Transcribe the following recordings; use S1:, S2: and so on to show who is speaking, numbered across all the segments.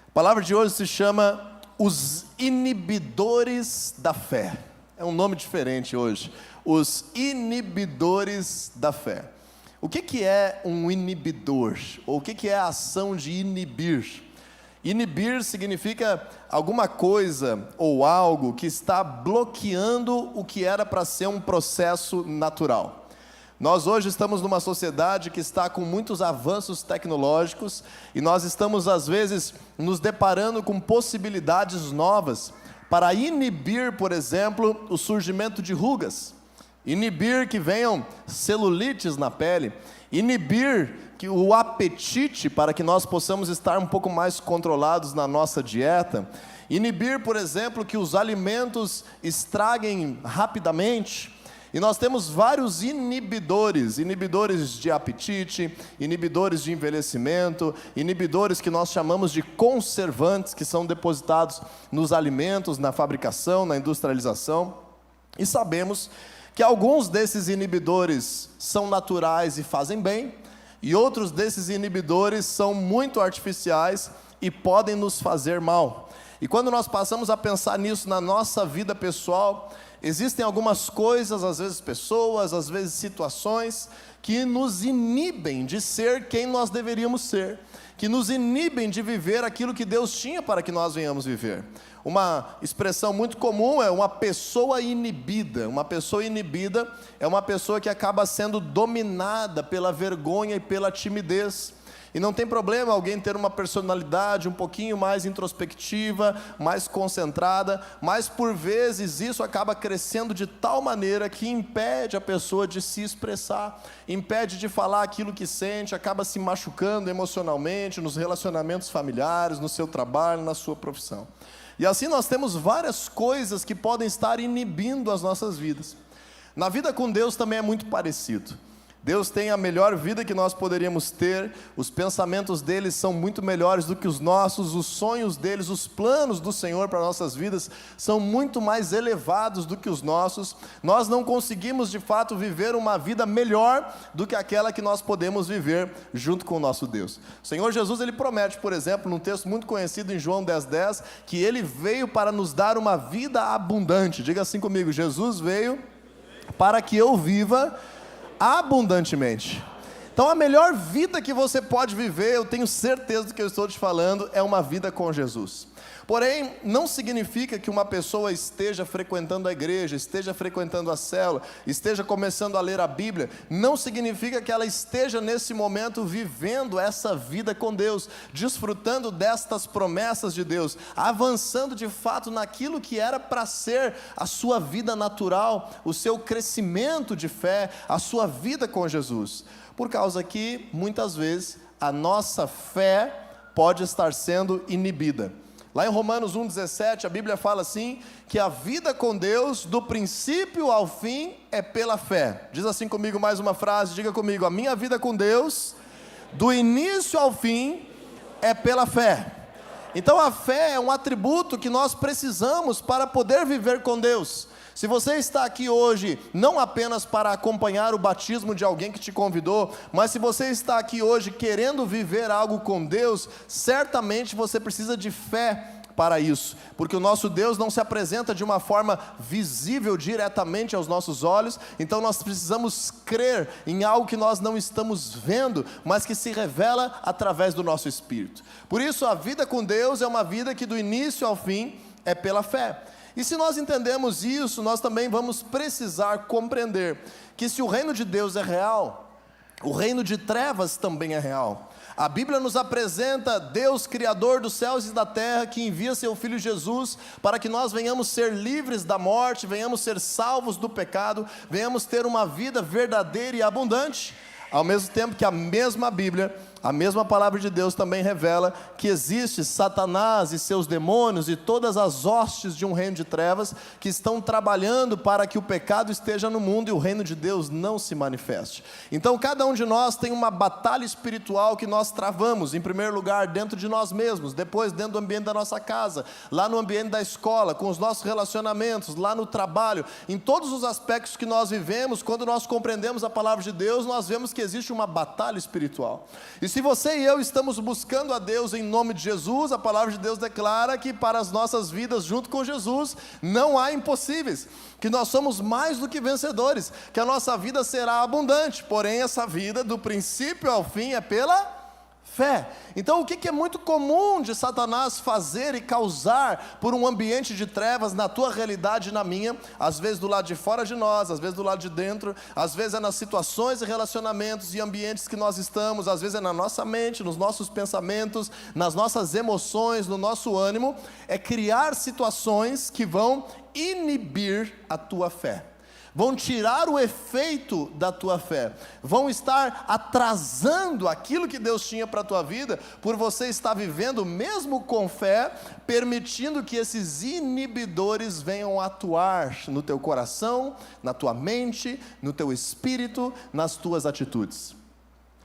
S1: A palavra de hoje se chama Os Inibidores da Fé. É um nome diferente hoje. Os Inibidores da Fé. O que é um inibidor? Ou o que é a ação de inibir? Inibir significa alguma coisa ou algo que está bloqueando o que era para ser um processo natural. Nós hoje estamos numa sociedade que está com muitos avanços tecnológicos e nós estamos às vezes nos deparando com possibilidades novas para inibir, por exemplo, o surgimento de rugas, inibir que venham celulites na pele, inibir o apetite para que nós possamos estar um pouco mais controlados na nossa dieta, inibir, por exemplo, que os alimentos estraguem rapidamente. E nós temos vários inibidores de apetite, inibidores de envelhecimento, inibidores que nós chamamos de conservantes, que são depositados nos alimentos, na fabricação, na industrialização. E sabemos que alguns desses inibidores são naturais e fazem bem, e outros desses inibidores são muito artificiais e podem nos fazer mal. E quando nós passamos a pensar nisso na nossa vida pessoal, existem algumas coisas, às vezes pessoas, às vezes situações, que nos inibem de ser quem nós deveríamos ser, que nos inibem de viver aquilo que Deus tinha para que nós venhamos viver. Uma expressão muito comum é uma pessoa inibida. Uma pessoa inibida é uma pessoa que acaba sendo dominada pela vergonha e pela timidez. E não tem problema alguém ter uma personalidade um pouquinho mais introspectiva, mais concentrada, mas por vezes isso acaba crescendo de tal maneira que impede a pessoa de se expressar, impede de falar aquilo que sente, acaba se machucando emocionalmente nos relacionamentos familiares, no seu trabalho, na sua profissão. E assim nós temos várias coisas que podem estar inibindo as nossas vidas. Na vida com Deus também é muito parecido. Deus tem a melhor vida que nós poderíamos ter, os pensamentos deles são muito melhores do que os nossos, os sonhos deles, os planos do Senhor para nossas vidas são muito mais elevados do que os nossos. Nós não conseguimos de fato viver uma vida melhor do que aquela que nós podemos viver junto com o nosso Deus. O Senhor Jesus, ele promete, por exemplo, num texto muito conhecido em João 10:10, que ele veio para nos dar uma vida abundante. Diga assim comigo: Jesus veio para que eu viva abundantemente. Então a melhor vida que você pode viver, eu tenho certeza do que eu estou te falando, é uma vida com Jesus. Porém, não significa que uma pessoa esteja frequentando a igreja, esteja frequentando a célula, esteja começando a ler a Bíblia, não significa que ela esteja nesse momento vivendo essa vida com Deus, desfrutando destas promessas de Deus, avançando de fato naquilo que era para ser a sua vida natural, o seu crescimento de fé, a sua vida com Jesus. Por causa que, muitas vezes, a nossa fé pode estar sendo inibida. Lá em Romanos 1,17, a Bíblia fala assim, que a vida com Deus, do princípio ao fim, é pela fé. Diz assim comigo mais uma frase, diga comigo: a minha vida com Deus, do início ao fim, é pela fé. Então a fé é um atributo que nós precisamos para poder viver com Deus. Se você está aqui hoje, não apenas para acompanhar o batismo de alguém que te convidou, mas se você está aqui hoje querendo viver algo com Deus, certamente você precisa de fé para isso, porque o nosso Deus não se apresenta de uma forma visível diretamente aos nossos olhos, então nós precisamos crer em algo que nós não estamos vendo, mas que se revela através do nosso espírito. Por isso a vida com Deus é uma vida que do início ao fim é pela fé. E se nós entendemos isso, nós também vamos precisar compreender que se o reino de Deus é real, o reino de trevas também é real. A Bíblia nos apresenta Deus, Criador dos céus e da terra, que envia seu Filho Jesus para que nós venhamos ser livres da morte, venhamos ser salvos do pecado, venhamos ter uma vida verdadeira e abundante. Ao mesmo tempo que a mesma Bíblia, a mesma palavra de Deus também revela que existe Satanás e seus demônios e todas as hostes de um reino de trevas que estão trabalhando para que o pecado esteja no mundo e o reino de Deus não se manifeste. Então cada um de nós tem uma batalha espiritual que nós travamos, em primeiro lugar dentro de nós mesmos, depois dentro do ambiente da nossa casa, lá no ambiente da escola, com os nossos relacionamentos, lá no trabalho, em todos os aspectos que nós vivemos. Quando nós compreendemos a palavra de Deus, nós vemos que existe uma batalha espiritual. E se você e eu estamos buscando a Deus em nome de Jesus, a palavra de Deus declara que para as nossas vidas junto com Jesus, não há impossíveis, que nós somos mais do que vencedores, que a nossa vida será abundante, porém essa vida do princípio ao fim é pela fé. Então o que é muito comum de Satanás fazer e causar por um ambiente de trevas na tua realidade e na minha, às vezes do lado de fora de nós, às vezes do lado de dentro, às vezes é nas situações e relacionamentos e ambientes que nós estamos, às vezes é na nossa mente, nos nossos pensamentos, nas nossas emoções, no nosso ânimo, é criar situações que vão inibir a tua fé, vão tirar o efeito da tua fé, vão estar atrasando aquilo que Deus tinha para a tua vida, por você estar vivendo mesmo com fé, permitindo que esses inibidores venham atuar no teu coração, na tua mente, no teu espírito, nas tuas atitudes.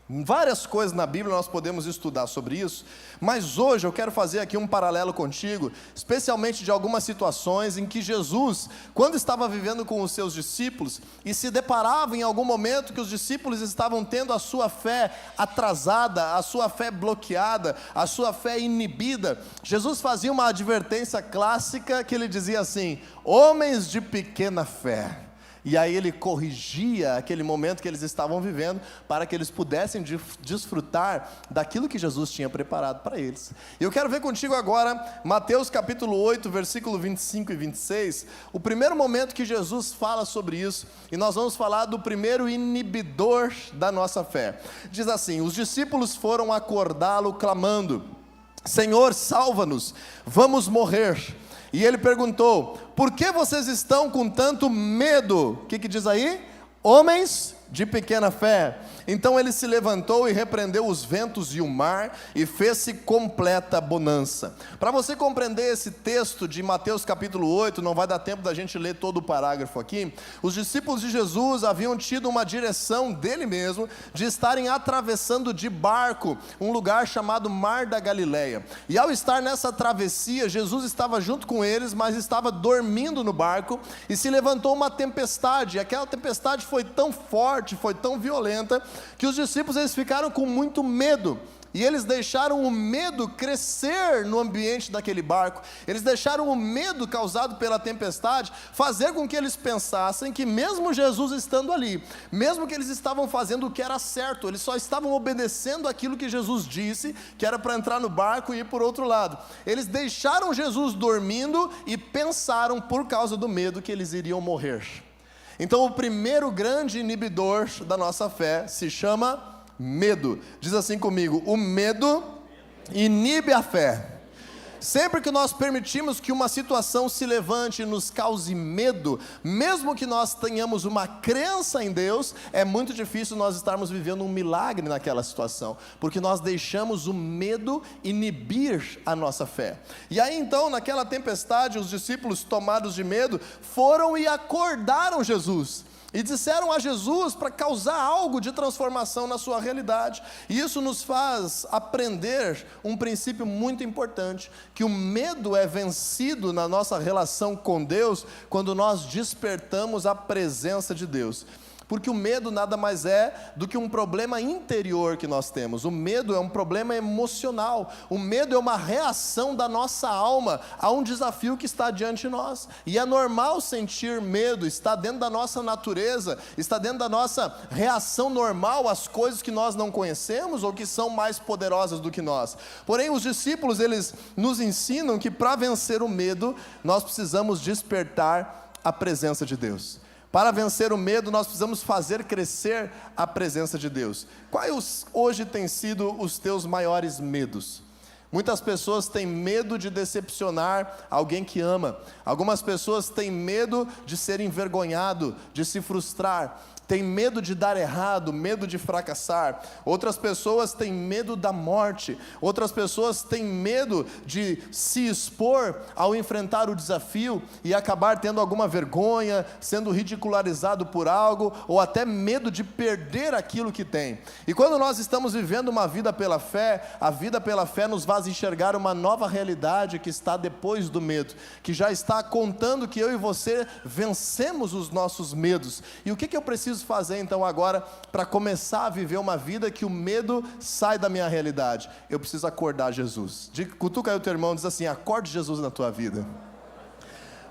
S1: Várias coisas na Bíblia nós podemos estudar sobre isso, mas hoje eu quero fazer aqui um paralelo contigo, especialmente de algumas situações em que Jesus, quando estava vivendo com os seus discípulos, e se deparava em algum momento que os discípulos estavam tendo a sua fé atrasada, a sua fé bloqueada, a sua fé inibida, Jesus fazia uma advertência clássica que ele dizia assim: homens de pequena fé. E aí ele corrigia aquele momento que eles estavam vivendo, para que eles pudessem desfrutar daquilo que Jesus tinha preparado para eles. E eu quero ver contigo agora, Mateus capítulo 8, versículo 25 e 26, o primeiro momento que Jesus fala sobre isso, e nós vamos falar do primeiro inibidor da nossa fé. Diz assim: os discípulos foram acordá-lo clamando: Senhor, salva-nos, vamos morrer. E ele perguntou: por que vocês estão com tanto medo? O que diz aí? Homens de pequena fé. Então ele se levantou e repreendeu os ventos e o mar, e fez-se completa bonança. Para você compreender esse texto de Mateus capítulo 8, não vai dar tempo da gente ler todo o parágrafo aqui. Os discípulos de Jesus haviam tido uma direção dele mesmo, de estarem atravessando de barco um lugar chamado Mar da Galileia. E ao estar nessa travessia, Jesus estava junto com eles, mas estava dormindo no barco, e se levantou uma tempestade, e aquela tempestade foi tão forte, foi tão violenta, que os discípulos eles ficaram com muito medo, e eles deixaram o medo crescer no ambiente daquele barco, eles deixaram o medo causado pela tempestade fazer com que eles pensassem que mesmo Jesus estando ali, mesmo que eles estavam fazendo o que era certo, eles só estavam obedecendo aquilo que Jesus disse, que era para entrar no barco e ir por outro lado. Eles deixaram Jesus dormindo e pensaram, por causa do medo, que eles iriam morrer. Então o primeiro grande inibidor da nossa fé se chama medo. Diz assim comigo: o medo inibe a fé. Sempre que nós permitimos que uma situação se levante e nos cause medo, mesmo que nós tenhamos uma crença em Deus, é muito difícil nós estarmos vivendo um milagre naquela situação, porque nós deixamos o medo inibir a nossa fé. E aí então, naquela tempestade, os discípulos, tomados de medo, foram e acordaram Jesus, e disseram a Jesus para causar algo de transformação na sua realidade. E isso nos faz aprender um princípio muito importante, que o medo é vencido na nossa relação com Deus, quando nós despertamos a presença de Deus. Porque o medo nada mais é do que um problema interior que nós temos. O medo é um problema emocional. O medo é uma reação da nossa alma a um desafio que está diante de nós. E é normal sentir medo, está dentro da nossa natureza, está dentro da nossa reação normal às coisas que nós não conhecemos ou que são mais poderosas do que nós. Porém, os discípulos, eles nos ensinam que para vencer o medo, nós precisamos despertar a presença de Deus. Para vencer o medo, nós precisamos fazer crescer a presença de Deus. Quais hoje têm sido os teus maiores medos? Muitas pessoas têm medo de decepcionar alguém que ama. Algumas pessoas têm medo de ser envergonhado, de se frustrar. Tem medo de dar errado, medo de fracassar. Outras pessoas têm medo da morte. Outras pessoas têm medo de se expor ao enfrentar o desafio e acabar tendo alguma vergonha, sendo ridicularizado por algo, ou até medo de perder aquilo que tem. E quando nós estamos vivendo uma vida pela fé, a vida pela fé nos faz enxergar uma nova realidade que está depois do medo, que já está contando que eu e você vencemos os nossos medos. E o que eu preciso fazer então agora para começar a viver uma vida que o medo sai da minha realidade? Eu preciso acordar Jesus. Cutuca aí o teu irmão e diz assim: acorde Jesus na tua vida.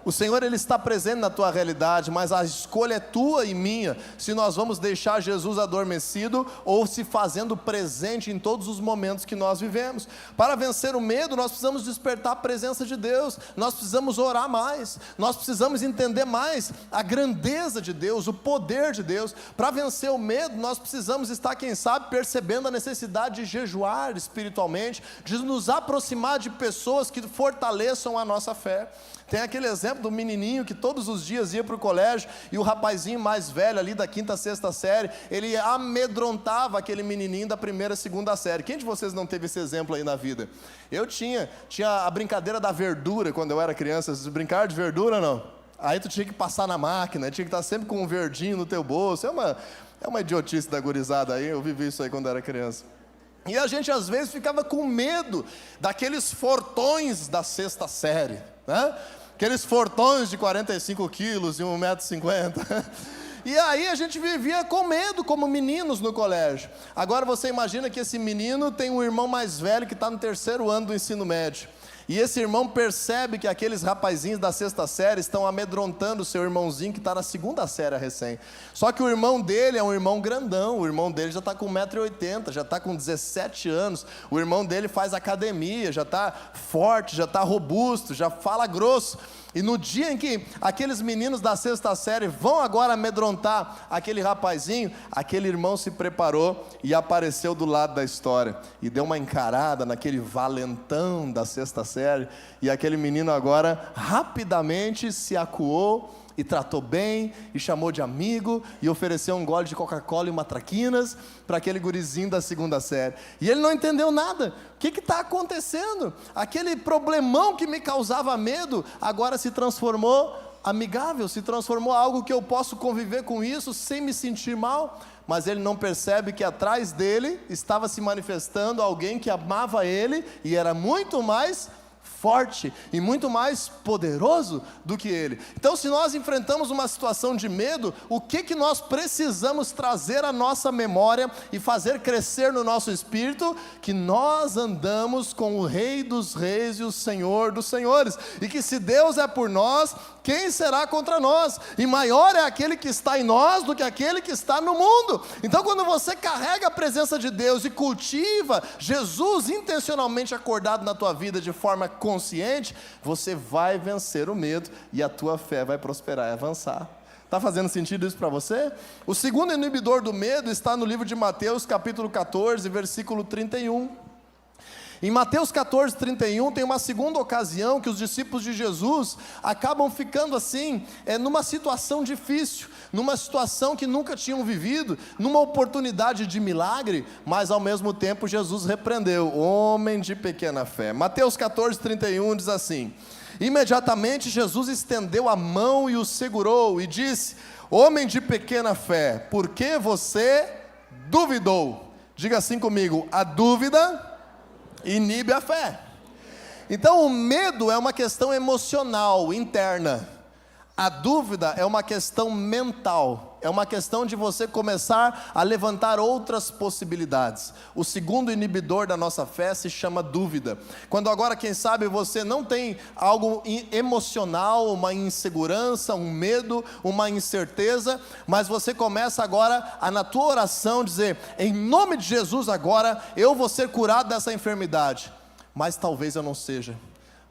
S1: O Senhor, Ele está presente na tua realidade, mas a escolha é tua e minha, se nós vamos deixar Jesus adormecido ou se fazendo presente em todos os momentos que nós vivemos. Para vencer o medo, nós precisamos despertar a presença de Deus, nós precisamos orar mais, nós precisamos entender mais a grandeza de Deus, o poder de Deus. Para vencer o medo, nós precisamos estar, quem sabe, percebendo a necessidade de jejuar espiritualmente, de nos aproximar de pessoas que fortaleçam a nossa fé. Tem aquele exemplo do menininho que todos os dias ia para o colégio, e o rapazinho mais velho ali da 5ª, 6ª série, ele amedrontava aquele menininho da 1ª, 2ª série. Quem de vocês não teve esse exemplo aí na vida? Eu tinha a brincadeira da verdura quando eu era criança. Vocês brincaram de verdura ou não? Aí tu tinha que passar na máquina, tinha que estar sempre com um verdinho no teu bolso. É uma idiotice da gurizada aí, eu vivi isso aí quando era criança. E a gente às vezes ficava com medo daqueles fortões da 6ª série, né? Aqueles fortões de 45 quilos e 1,50 m. E aí a gente vivia com medo como meninos no colégio. Agora você imagina que esse menino tem um irmão mais velho que está no 3º ano do ensino médio. E esse irmão percebe que aqueles rapazinhos da 6ª série estão amedrontando o seu irmãozinho que está na 2ª série recém. Só que o irmão dele é um irmão grandão, o irmão dele já está com 1,80 m, já está com 17 anos, o irmão dele faz academia, já está forte, já está robusto, já fala grosso. E no dia em que aqueles meninos da 6ª série vão agora amedrontar aquele rapazinho, aquele irmão se preparou e apareceu do lado da história, e deu uma encarada naquele valentão da 6ª série, e aquele menino agora rapidamente se acuou, e tratou bem, e chamou de amigo, e ofereceu um gole de Coca-Cola e uma traquinas para aquele gurizinho da 2ª série, e ele não entendeu nada. O que está acontecendo? Aquele problemão que me causava medo, agora se transformou amigável, se transformou algo que eu posso conviver com isso, sem me sentir mal. Mas ele não percebe que atrás dele estava se manifestando alguém que amava ele, e era muito mais forte e muito mais poderoso do que ele. Então, se nós enfrentamos uma situação de medo, o que nós precisamos trazer à nossa memória e fazer crescer no nosso espírito? Que nós andamos com o Rei dos Reis e o Senhor dos Senhores, e que se Deus é por nós, quem será contra nós? E maior é aquele que está em nós do que aquele que está no mundo. Então, quando você carrega a presença de Deus e cultiva Jesus intencionalmente acordado na tua vida de forma consciente, você vai vencer o medo e a tua fé vai prosperar e avançar. Está fazendo sentido isso para você? O segundo inibidor do medo está no livro de Mateus, capítulo 14, versículo 31. Em Mateus 14, 31, tem uma segunda ocasião que os discípulos de Jesus acabam ficando assim, numa situação difícil, numa situação que nunca tinham vivido, numa oportunidade de milagre, mas ao mesmo tempo Jesus repreendeu: homem de pequena fé. Mateus 14, 31 diz assim: imediatamente Jesus estendeu a mão e o segurou e disse: homem de pequena fé, por que você duvidou? Diga assim comigo: a dúvida inibe a fé. Então o medo é uma questão emocional, interna. A dúvida é uma questão mental, é uma questão de você começar a levantar outras possibilidades. O segundo inibidor da nossa fé se chama dúvida. Quando agora, quem sabe, você não tem algo emocional, uma insegurança, um medo, uma incerteza, mas você começa agora a, na tua oração, dizer: em nome de Jesus agora, eu vou ser curado dessa enfermidade. Mas talvez eu não seja,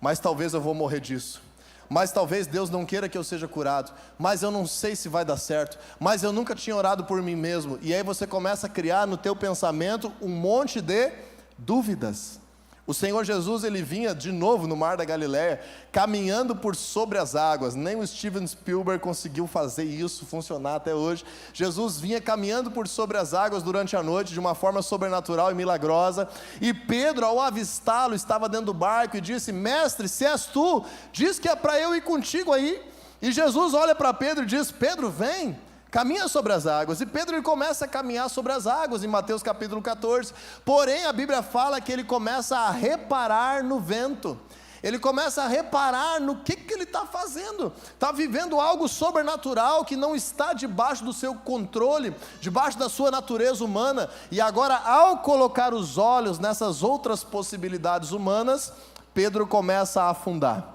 S1: mas talvez eu vou morrer disso. Mas talvez Deus não queira que eu seja curado, mas eu não sei se vai dar certo, mas eu nunca tinha orado por mim mesmo. E aí você começa a criar no teu pensamento um monte de dúvidas. O Senhor Jesus, ele vinha de novo no mar da Galileia, caminhando por sobre as águas. Nem o Steven Spielberg conseguiu fazer isso funcionar até hoje. Jesus vinha caminhando por sobre as águas durante a noite, de uma forma sobrenatural e milagrosa. E Pedro, ao avistá-lo, estava dentro do barco e disse: mestre, se és tu, diz que é para eu ir contigo aí. E Jesus olha para Pedro e diz: Pedro, vem. caminha sobre as águas. E Pedro ele começa a caminhar sobre as águas em Mateus capítulo 14. Porém, a Bíblia fala que ele começa a reparar no vento. Ele começa a reparar no que ele está fazendo. Está vivendo algo sobrenatural que não está debaixo do seu controle, debaixo da sua natureza humana. E agora, ao colocar os olhos nessas outras possibilidades humanas, Pedro começa a afundar.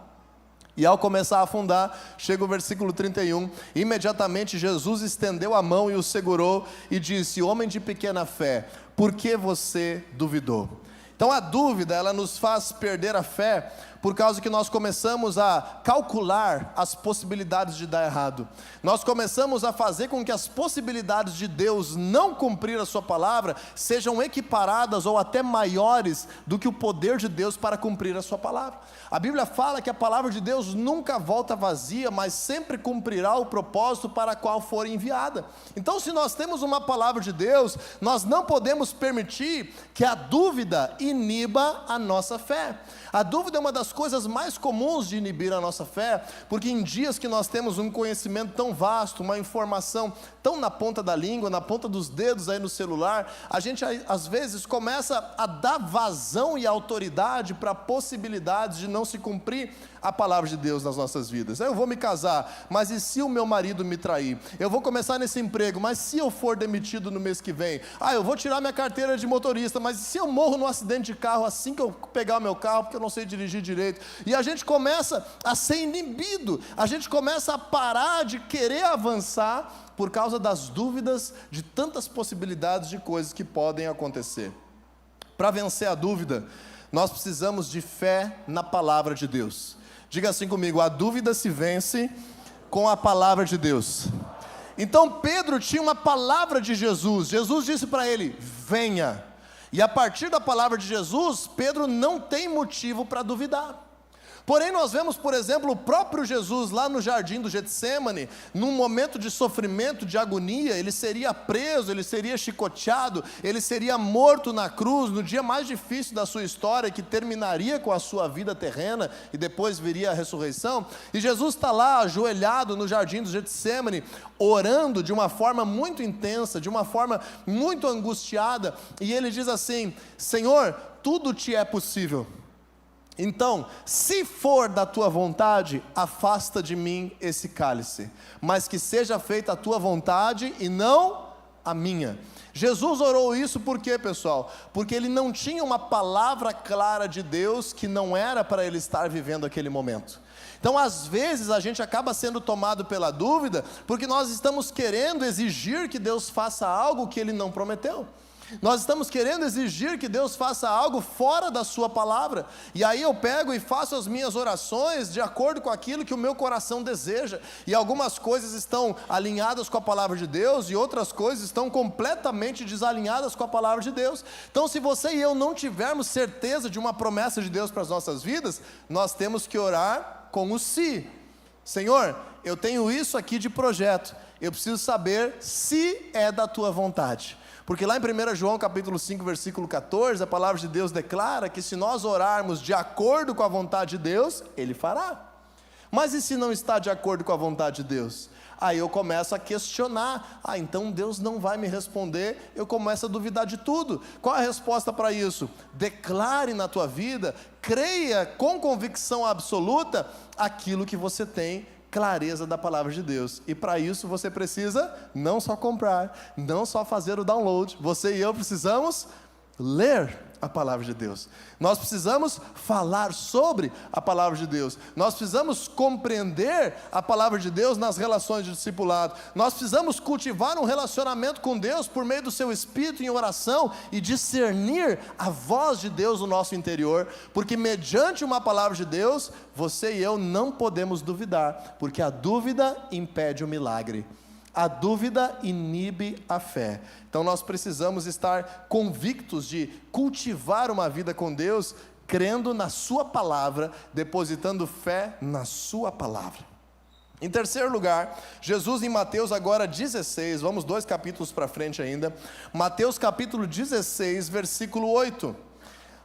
S1: E ao começar a afundar, chega o versículo 31, imediatamente Jesus estendeu a mão e o segurou e disse: homem de pequena fé, por que você duvidou? Então a dúvida, ela nos faz perder a fé, por causa que nós começamos a calcular as possibilidades de dar errado. Nós começamos a fazer com que as possibilidades de Deus não cumprir a sua palavra sejam equiparadas ou até maiores do que o poder de Deus para cumprir a sua palavra. A Bíblia fala que a palavra de Deus nunca volta vazia, mas sempre cumprirá o propósito para qual for enviada. Então, se nós temos uma palavra de Deus, nós não podemos permitir que a dúvida iniba a nossa fé. A dúvida é uma das coisas mais comuns de inibir a nossa fé, porque em dias que nós temos um conhecimento tão vasto, uma informação tão na ponta da língua, na ponta dos dedos aí no celular, a gente às vezes começa a dar vazão e autoridade para possibilidades de não se cumprir a palavra de Deus nas nossas vidas. Eu vou me casar, mas e se o meu marido me trair? Eu vou começar nesse emprego, mas se eu for demitido no mês que vem? Eu vou tirar minha carteira de motorista, mas e se eu morro num acidente de carro assim que eu pegar o meu carro, porque eu não sei dirigir direito? E a gente começa a ser inibido, a gente começa a parar de querer avançar por causa das dúvidas de tantas possibilidades de coisas que podem acontecer. Para vencer a dúvida, nós precisamos de fé na palavra de Deus. Diga assim comigo: a dúvida se vence com a palavra de Deus. Então Pedro tinha uma palavra de Jesus. Jesus disse para ele: venha. E a partir da palavra de Jesus, Pedro não tem motivo para duvidar. Porém, nós vemos, por exemplo, o próprio Jesus lá no jardim do Getsêmani, num momento de sofrimento, de agonia. Ele seria preso, ele seria chicoteado, ele seria morto na cruz, no dia mais difícil da sua história, que terminaria com a sua vida terrena, e depois viria a ressurreição. E Jesus está lá, ajoelhado no jardim do Getsêmani, orando de uma forma muito intensa, de uma forma muito angustiada, e ele diz assim: Senhor, tudo te é possível. Então, se for da tua vontade, afasta de mim esse cálice, mas que seja feita a tua vontade e não a minha. Jesus orou isso por quê, pessoal? Porque ele não tinha uma palavra clara de Deus que não era para ele estar vivendo aquele momento. Então, às vezes, a gente acaba sendo tomado pela dúvida, porque nós estamos querendo exigir que Deus faça algo que ele não prometeu. Nós estamos querendo exigir que Deus faça algo fora da sua palavra, e aí eu pego e faço as minhas orações de acordo com aquilo que o meu coração deseja, e algumas coisas estão alinhadas com a palavra de Deus, e outras coisas estão completamente desalinhadas com a palavra de Deus. Então, se você e eu não tivermos certeza de uma promessa de Deus para as nossas vidas, nós temos que orar com o se. Senhor, eu tenho isso aqui de projeto, eu preciso saber se é da tua vontade. Porque lá em 1 João capítulo 5, versículo 14, a palavra de Deus declara que se nós orarmos de acordo com a vontade de Deus, Ele fará. Mas e se não está de acordo com a vontade de Deus? Aí eu começo a questionar: então Deus não vai me responder, eu começo a duvidar de tudo. Qual a resposta para isso? Declare na tua vida, creia com convicção absoluta aquilo que você tem clareza da palavra de Deus. E para isso você precisa não só comprar, não só fazer o download, você e eu precisamos ler a palavra de Deus. Nós precisamos falar sobre a palavra de Deus. Nós precisamos compreender a palavra de Deus nas relações de discipulado. Nós precisamos cultivar um relacionamento com Deus por meio do seu Espírito em oração e discernir a voz de Deus no nosso interior, porque mediante uma palavra de Deus, você e eu não podemos duvidar, porque a dúvida impede o milagre. A dúvida inibe a fé. Então nós precisamos estar convictos de cultivar uma vida com Deus, crendo na sua palavra, depositando fé na sua palavra. Em terceiro lugar, Jesus em Mateus agora 16, vamos 2 capítulos para frente ainda, Mateus capítulo 16, versículo 8.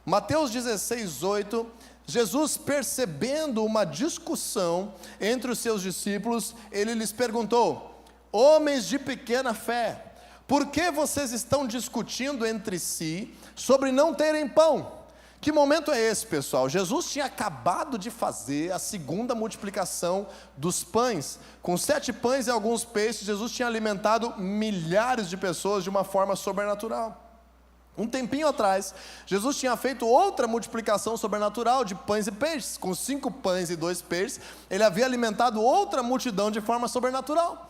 S1: Mateus 16, 8, Jesus, percebendo uma discussão entre os seus discípulos, ele lhes perguntou: homens de pequena fé, por que vocês estão discutindo entre si sobre não terem pão? Que momento é esse, pessoal? Jesus tinha acabado de fazer a segunda multiplicação dos pães. Com 7 pães e alguns peixes, Jesus tinha alimentado milhares de pessoas de uma forma sobrenatural. Um tempinho atrás, Jesus tinha feito outra multiplicação sobrenatural de pães e peixes. Com 5 pães e 2 peixes, ele havia alimentado outra multidão de forma sobrenatural.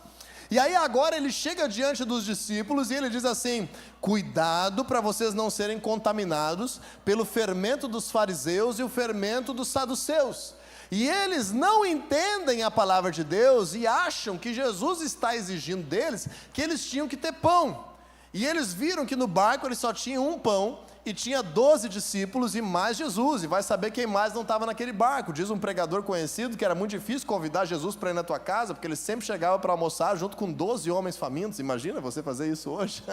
S1: E aí agora ele chega diante dos discípulos e ele diz assim: cuidado para vocês não serem contaminados pelo fermento dos fariseus e o fermento dos saduceus. E eles não entendem a palavra de Deus e acham que Jesus está exigindo deles que eles tinham que ter pão. E eles viram que no barco eles só tinham um pão e tinha 12 discípulos e mais Jesus, e vai saber quem mais não estava naquele barco. Diz um pregador conhecido que era muito difícil convidar Jesus para ir na tua casa, porque ele sempre chegava para almoçar junto com 12 homens famintos. Imagina você fazer isso hoje.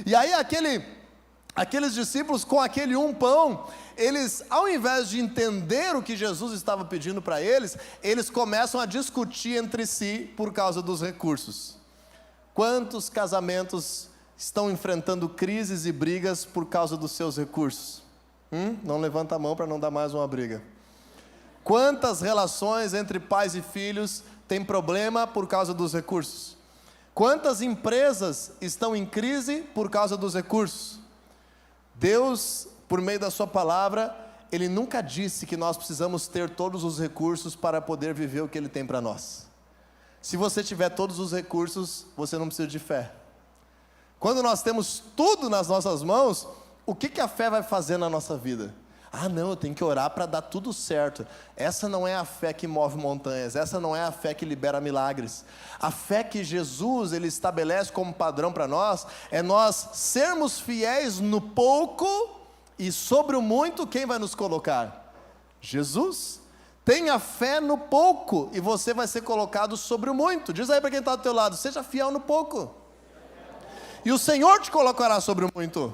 S1: E aí aqueles discípulos com aquele um pão, eles, ao invés de entender o que Jesus estava pedindo para eles começam a discutir entre si por causa dos recursos. Quantos casamentos estão enfrentando crises e brigas por causa dos seus recursos? Não levanta a mão para não dar mais uma briga. Quantas relações entre pais e filhos têm problema por causa dos recursos? Quantas empresas estão em crise por causa dos recursos? Deus, por meio da sua palavra, Ele nunca disse que nós precisamos ter todos os recursos para poder viver o que Ele tem para nós. Se você tiver todos os recursos, você não precisa de fé. Quando nós temos tudo nas nossas mãos, o que a fé vai fazer na nossa vida? Não, eu tenho que orar para dar tudo certo. Essa não é a fé que move montanhas, essa não é a fé que libera milagres. A fé que Jesus ele estabelece como padrão para nós, é nós sermos fiéis no pouco, e sobre o muito, quem vai nos colocar? Jesus. Tenha fé no pouco, e você vai ser colocado sobre o muito. Diz aí para quem está do teu lado: seja fiel no pouco, e o Senhor te colocará sobre o muito.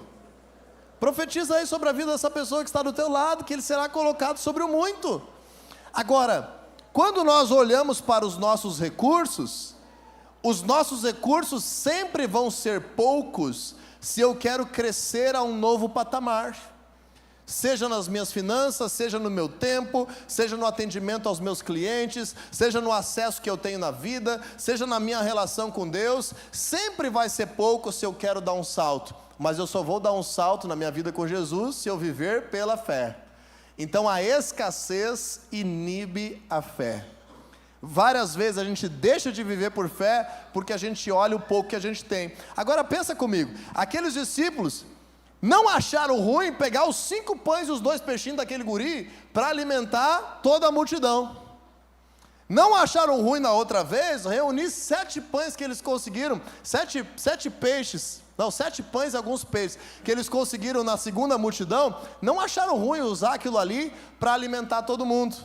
S1: Profetiza aí sobre a vida dessa pessoa que está do teu lado, que ele será colocado sobre o muito. Agora, quando nós olhamos para os nossos recursos sempre vão ser poucos, se eu quero crescer a um novo patamar. Seja nas minhas finanças, seja no meu tempo, seja no atendimento aos meus clientes, seja no acesso que eu tenho na vida, seja na minha relação com Deus, sempre vai ser pouco se eu quero dar um salto, mas eu só vou dar um salto na minha vida com Jesus se eu viver pela fé. Então a escassez inibe a fé. Várias vezes a gente deixa de viver por fé porque a gente olha o pouco que a gente tem. Agora pensa comigo, aqueles discípulos não acharam ruim pegar os 5 pães e os 2 peixinhos daquele guri para alimentar toda a multidão. Não acharam ruim na outra vez reunir 7 pães que eles conseguiram, 7 pães e alguns peixes que eles conseguiram na segunda multidão. Não acharam ruim usar aquilo ali para alimentar todo mundo.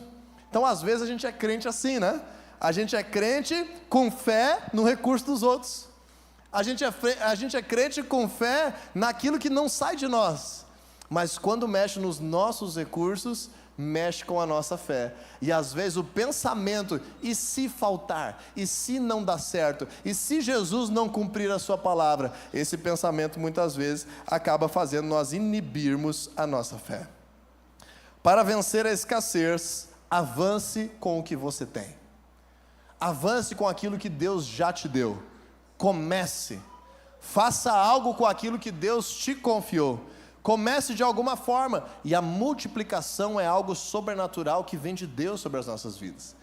S1: Então às vezes a gente é crente assim, né? A gente é crente com fé no recurso dos outros. A gente é crente com fé naquilo que não sai de nós, mas quando mexe nos nossos recursos, mexe com a nossa fé. E às vezes o pensamento: e se faltar? E se não dar certo? E se Jesus não cumprir a sua palavra? Esse pensamento muitas vezes acaba fazendo nós inibirmos a nossa fé. Para vencer a escassez, avance com o que você tem. Avance com aquilo que Deus já te deu. Comece, faça algo com aquilo que Deus te confiou. Comece de alguma forma, e a multiplicação é algo sobrenatural que vem de Deus sobre as nossas vidas.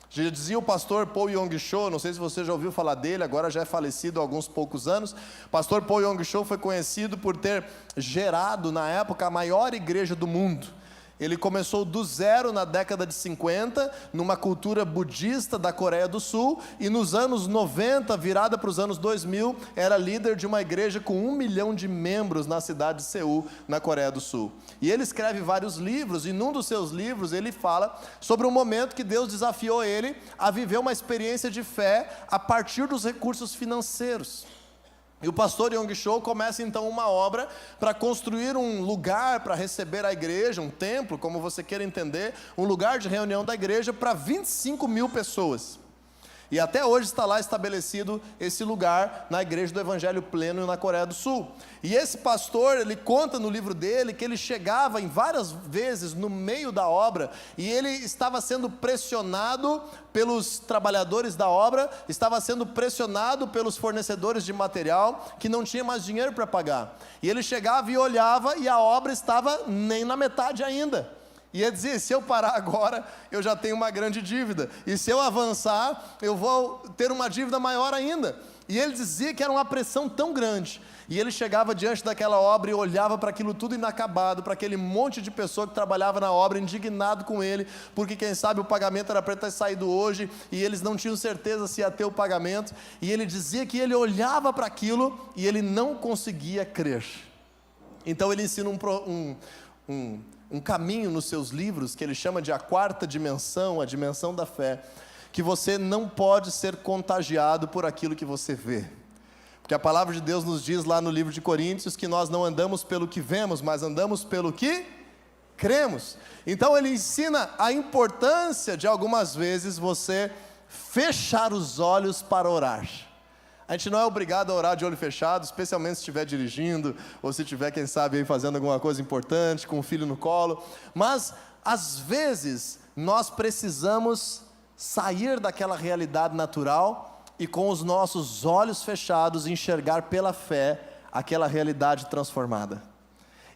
S1: Já dizia o pastor Paul Yong-cho, não sei se você já ouviu falar dele, agora já é falecido há alguns poucos anos. Pastor Paul Yong-cho foi conhecido por ter gerado na época a maior igreja do mundo. Ele começou do zero na década de 50, numa cultura budista da Coreia do Sul, e nos anos 90, virada para os anos 2000, era líder de uma igreja com 1 milhão de membros na cidade de Seul, na Coreia do Sul. E ele escreve vários livros, e num dos seus livros ele fala sobre um momento que Deus desafiou ele a viver uma experiência de fé a partir dos recursos financeiros. E o pastor Yong-cho começa então uma obra para construir um lugar para receber a igreja, um templo, como você queira entender, um lugar de reunião da igreja para 25 mil pessoas. E até hoje está lá estabelecido esse lugar na Igreja do Evangelho Pleno na Coreia do Sul. E esse pastor, ele conta no livro dele que ele chegava em várias vezes no meio da obra e ele estava sendo pressionado pelos trabalhadores da obra, estava sendo pressionado pelos fornecedores de material que não tinha mais dinheiro para pagar. E ele chegava e olhava e a obra estava nem na metade ainda. E ele dizia, se eu parar agora, eu já tenho uma grande dívida. E se eu avançar, eu vou ter uma dívida maior ainda. E ele dizia que era uma pressão tão grande. E ele chegava diante daquela obra e olhava para aquilo tudo inacabado, para aquele monte de pessoa que trabalhava na obra, indignado com ele, porque quem sabe o pagamento era para ter saído hoje, e eles não tinham certeza se ia ter o pagamento. E ele dizia que ele olhava para aquilo e ele não conseguia crer. Então ele ensina um caminho nos seus livros, que ele chama de a quarta dimensão, a dimensão da fé, que você não pode ser contagiado por aquilo que você vê, porque a palavra de Deus nos diz lá no livro de Coríntios, que nós não andamos pelo que vemos, mas andamos pelo que cremos. Então ele ensina a importância de algumas vezes você fechar os olhos para orar. A gente não é obrigado a orar de olho fechado, especialmente se estiver dirigindo, ou se estiver, quem sabe, aí fazendo alguma coisa importante, com o filho no colo. Mas, às vezes, nós precisamos sair daquela realidade natural e com os nossos olhos fechados enxergar pela fé aquela realidade transformada.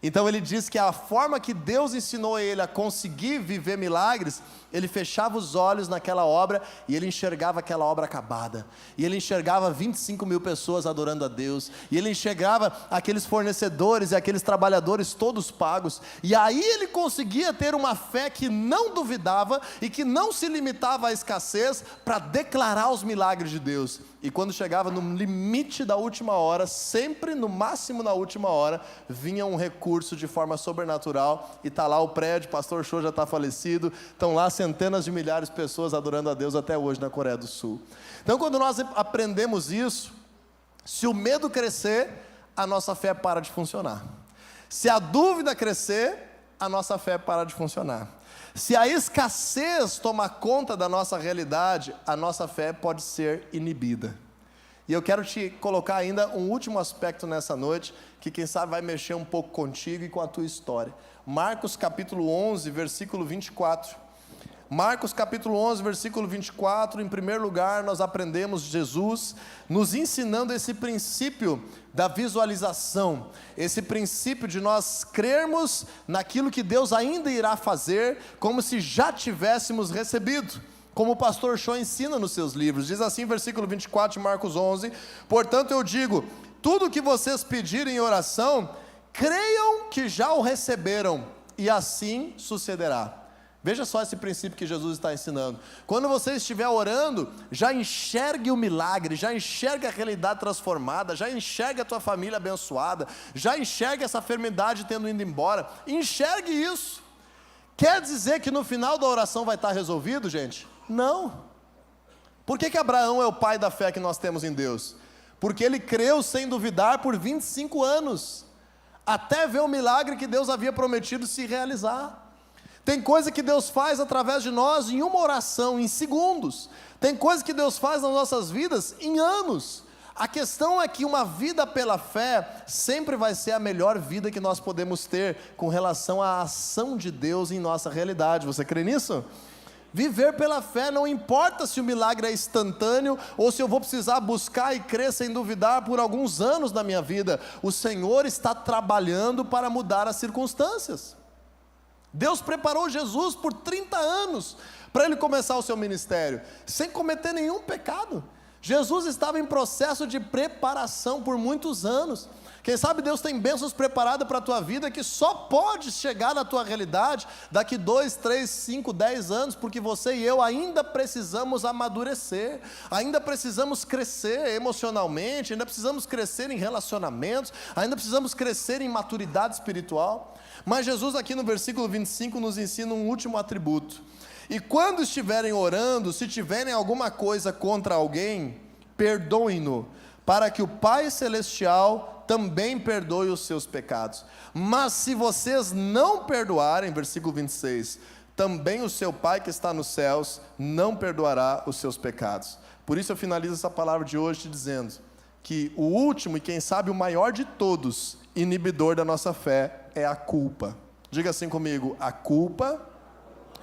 S1: Então ele diz que a forma que Deus ensinou ele a conseguir viver milagres, ele fechava os olhos naquela obra e ele enxergava aquela obra acabada, e ele enxergava 25 mil pessoas adorando a Deus, e ele enxergava aqueles fornecedores e aqueles trabalhadores todos pagos, e aí ele conseguia ter uma fé que não duvidava e que não se limitava à escassez para declarar os milagres de Deus. E quando chegava no limite da última hora, sempre no máximo na última hora, vinha um recurso de forma sobrenatural, e está lá o prédio, o pastor Cho já está falecido, estão lá centenas de milhares de pessoas adorando a Deus até hoje na Coreia do Sul. Então quando nós aprendemos isso, se o medo crescer, a nossa fé para de funcionar. Se a dúvida crescer, a nossa fé para de funcionar. Se a escassez tomar conta da nossa realidade, a nossa fé pode ser inibida. E eu quero te colocar ainda um último aspecto nessa noite, que quem sabe vai mexer um pouco contigo e com a tua história. Marcos capítulo 11, versículo 24. Marcos capítulo 11, versículo 24, em primeiro lugar nós aprendemos Jesus nos ensinando esse princípio da visualização, esse princípio de nós crermos naquilo que Deus ainda irá fazer, como se já tivéssemos recebido, como o pastor Cho ensina nos seus livros. Diz assim, versículo 24 de Marcos 11, portanto eu digo, tudo que vocês pedirem em oração, creiam que já o receberam, e assim sucederá. Veja só esse princípio que Jesus está ensinando. Quando você estiver orando, já enxergue o milagre, já enxergue a realidade transformada, já enxergue a tua família abençoada, já enxergue essa enfermidade tendo ido embora, enxergue isso. Quer dizer que no final da oração vai estar resolvido, gente? Não. Por que Abraão é o pai da fé que nós temos em Deus? Porque ele creu sem duvidar por 25 anos, até ver o milagre que Deus havia prometido se realizar. Tem coisa que Deus faz através de nós em uma oração, em segundos. Tem coisa que Deus faz nas nossas vidas em anos. A questão é que uma vida pela fé sempre vai ser a melhor vida que nós podemos ter com relação à ação de Deus em nossa realidade. Você crê nisso? Viver pela fé, não importa se o milagre é instantâneo ou se eu vou precisar buscar e crer sem duvidar por alguns anos na minha vida. O Senhor está trabalhando para mudar as circunstâncias. Deus preparou Jesus por 30 anos para ele começar o seu ministério, sem cometer nenhum pecado. Jesus estava em processo de preparação por muitos anos. Quem sabe Deus tem bênçãos preparadas para a tua vida que só pode chegar na tua realidade daqui 2, 3, 5, 10 anos, porque você e eu ainda precisamos amadurecer, ainda precisamos crescer emocionalmente, ainda precisamos crescer em relacionamentos, ainda precisamos crescer em maturidade espiritual. Mas Jesus aqui no versículo 25 nos ensina um último atributo. E quando estiverem orando, se tiverem alguma coisa contra alguém, perdoem-no, para que o Pai Celestial também perdoe os seus pecados. Mas se vocês não perdoarem, versículo 26, também o seu Pai que está nos céus não perdoará os seus pecados. Por isso eu finalizo essa palavra de hoje te dizendo que o último e quem sabe o maior de todos inibidor da nossa fé é a culpa. Diga assim comigo: a culpa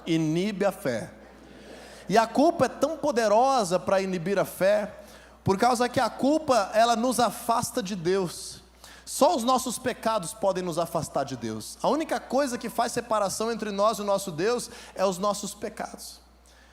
S1: inibe a fé. E a culpa é tão poderosa para inibir a fé, por causa que a culpa, ela nos afasta de Deus. Só os nossos pecados podem nos afastar de Deus. A única coisa que faz separação entre nós e o nosso Deus é os nossos pecados.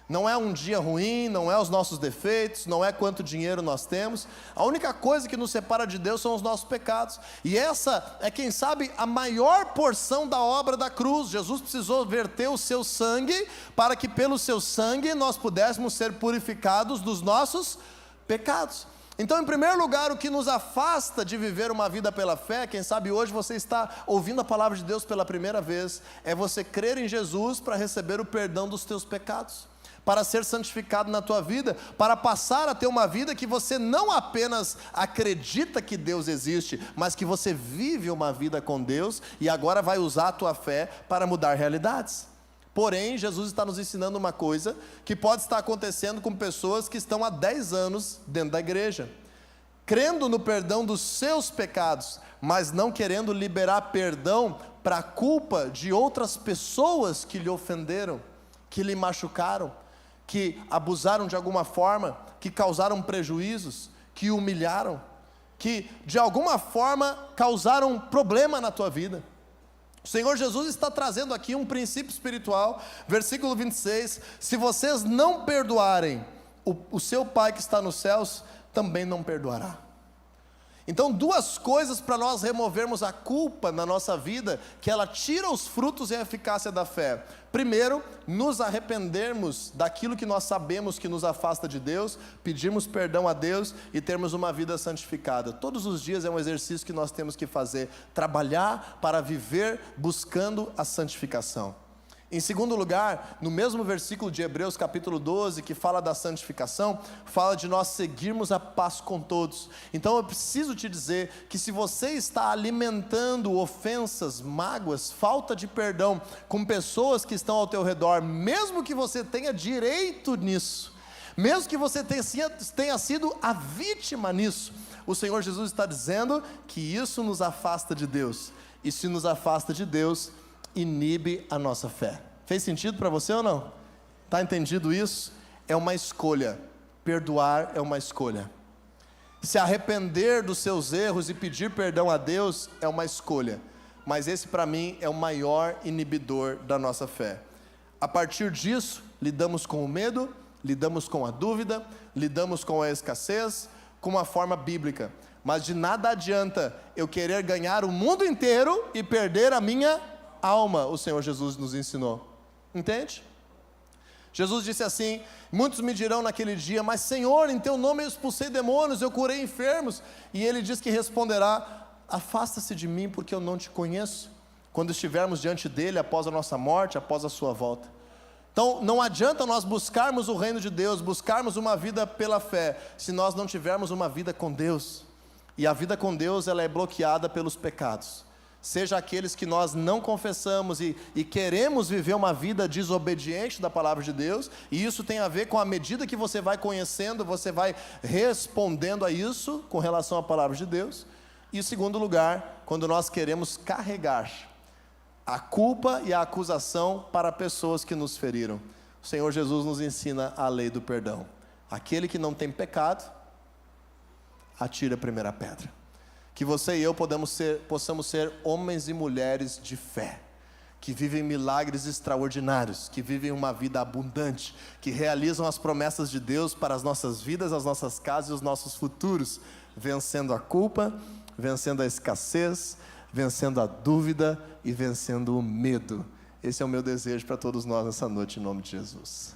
S1: Não é um dia ruim, não é os nossos defeitos, não é quanto dinheiro nós temos. A única coisa que nos separa de Deus são os nossos pecados. E essa é, quem sabe, a maior porção da obra da cruz. Jesus precisou verter o seu sangue para que pelo seu sangue nós pudéssemos ser purificados dos nossos pecados. Então, em primeiro lugar, o que nos afasta de viver uma vida pela fé, quem sabe hoje você está ouvindo a palavra de Deus pela primeira vez, é você crer em Jesus para receber o perdão dos teus pecados, para ser santificado na tua vida, para passar a ter uma vida que você não apenas acredita que Deus existe, mas que você vive uma vida com Deus e agora vai usar a tua fé para mudar realidades. Porém, Jesus está nos ensinando uma coisa que pode estar acontecendo com pessoas que estão há 10 anos dentro da igreja, crendo no perdão dos seus pecados, mas não querendo liberar perdão para a culpa de outras pessoas que lhe ofenderam, que lhe machucaram, que abusaram de alguma forma, que causaram prejuízos, que humilharam, que de alguma forma causaram problema na tua vida. O Senhor Jesus está trazendo aqui um princípio espiritual, versículo 26, se vocês não perdoarem, o seu Pai que está nos céus também não perdoará. Então, duas coisas para nós removermos a culpa na nossa vida, que ela tira os frutos e a eficácia da fé. Primeiro, nos arrependermos daquilo que nós sabemos que nos afasta de Deus, pedirmos perdão a Deus e termos uma vida santificada. Todos os dias é um exercício que nós temos que fazer, trabalhar para viver buscando a santificação. Em segundo lugar, no mesmo versículo de Hebreus capítulo 12, que fala da santificação, fala de nós seguirmos a paz com todos. Então eu preciso te dizer que se você está alimentando ofensas, mágoas, falta de perdão com pessoas que estão ao teu redor, mesmo que você tenha direito nisso, mesmo que você tenha sido a vítima nisso, o Senhor Jesus está dizendo que isso nos afasta de Deus. E se nos afasta de Deus, inibe a nossa fé. Fez sentido para você ou não? Está entendido isso? É uma escolha. Perdoar é uma escolha. Se arrepender dos seus erros e pedir perdão a Deus é uma escolha. Mas esse para mim é o maior inibidor da nossa fé. A partir disso, lidamos com o medo, lidamos com a dúvida, lidamos com a escassez, com uma forma bíblica. Mas de nada adianta eu querer ganhar o mundo inteiro e perder a minha alma, o Senhor Jesus nos ensinou. Entende? Jesus disse assim: muitos me dirão naquele dia, mas Senhor, em teu nome eu expulsei demônios, eu curei enfermos. E ele diz que responderá: afasta-se de mim, porque eu não te conheço, quando estivermos diante dele, após a nossa morte, após a sua volta. Então não adianta nós buscarmos o reino de Deus, buscarmos uma vida pela fé, se nós não tivermos uma vida com Deus. E a vida com Deus, ela é bloqueada pelos pecados, seja aqueles que nós não confessamos e queremos viver uma vida desobediente da palavra de Deus, e isso tem a ver com a medida que você vai conhecendo, você vai respondendo a isso com relação à palavra de Deus. E em segundo lugar, quando nós queremos carregar a culpa e a acusação para pessoas que nos feriram. O Senhor Jesus nos ensina a lei do perdão. Aquele que não tem pecado, atire a primeira pedra. Que você e eu possamos ser homens e mulheres de fé, que vivem milagres extraordinários, que vivem uma vida abundante, que realizam as promessas de Deus para as nossas vidas, as nossas casas e os nossos futuros, vencendo a culpa, vencendo a escassez, vencendo a dúvida e vencendo o medo. Esse é o meu desejo para todos nós nessa noite, em nome de Jesus.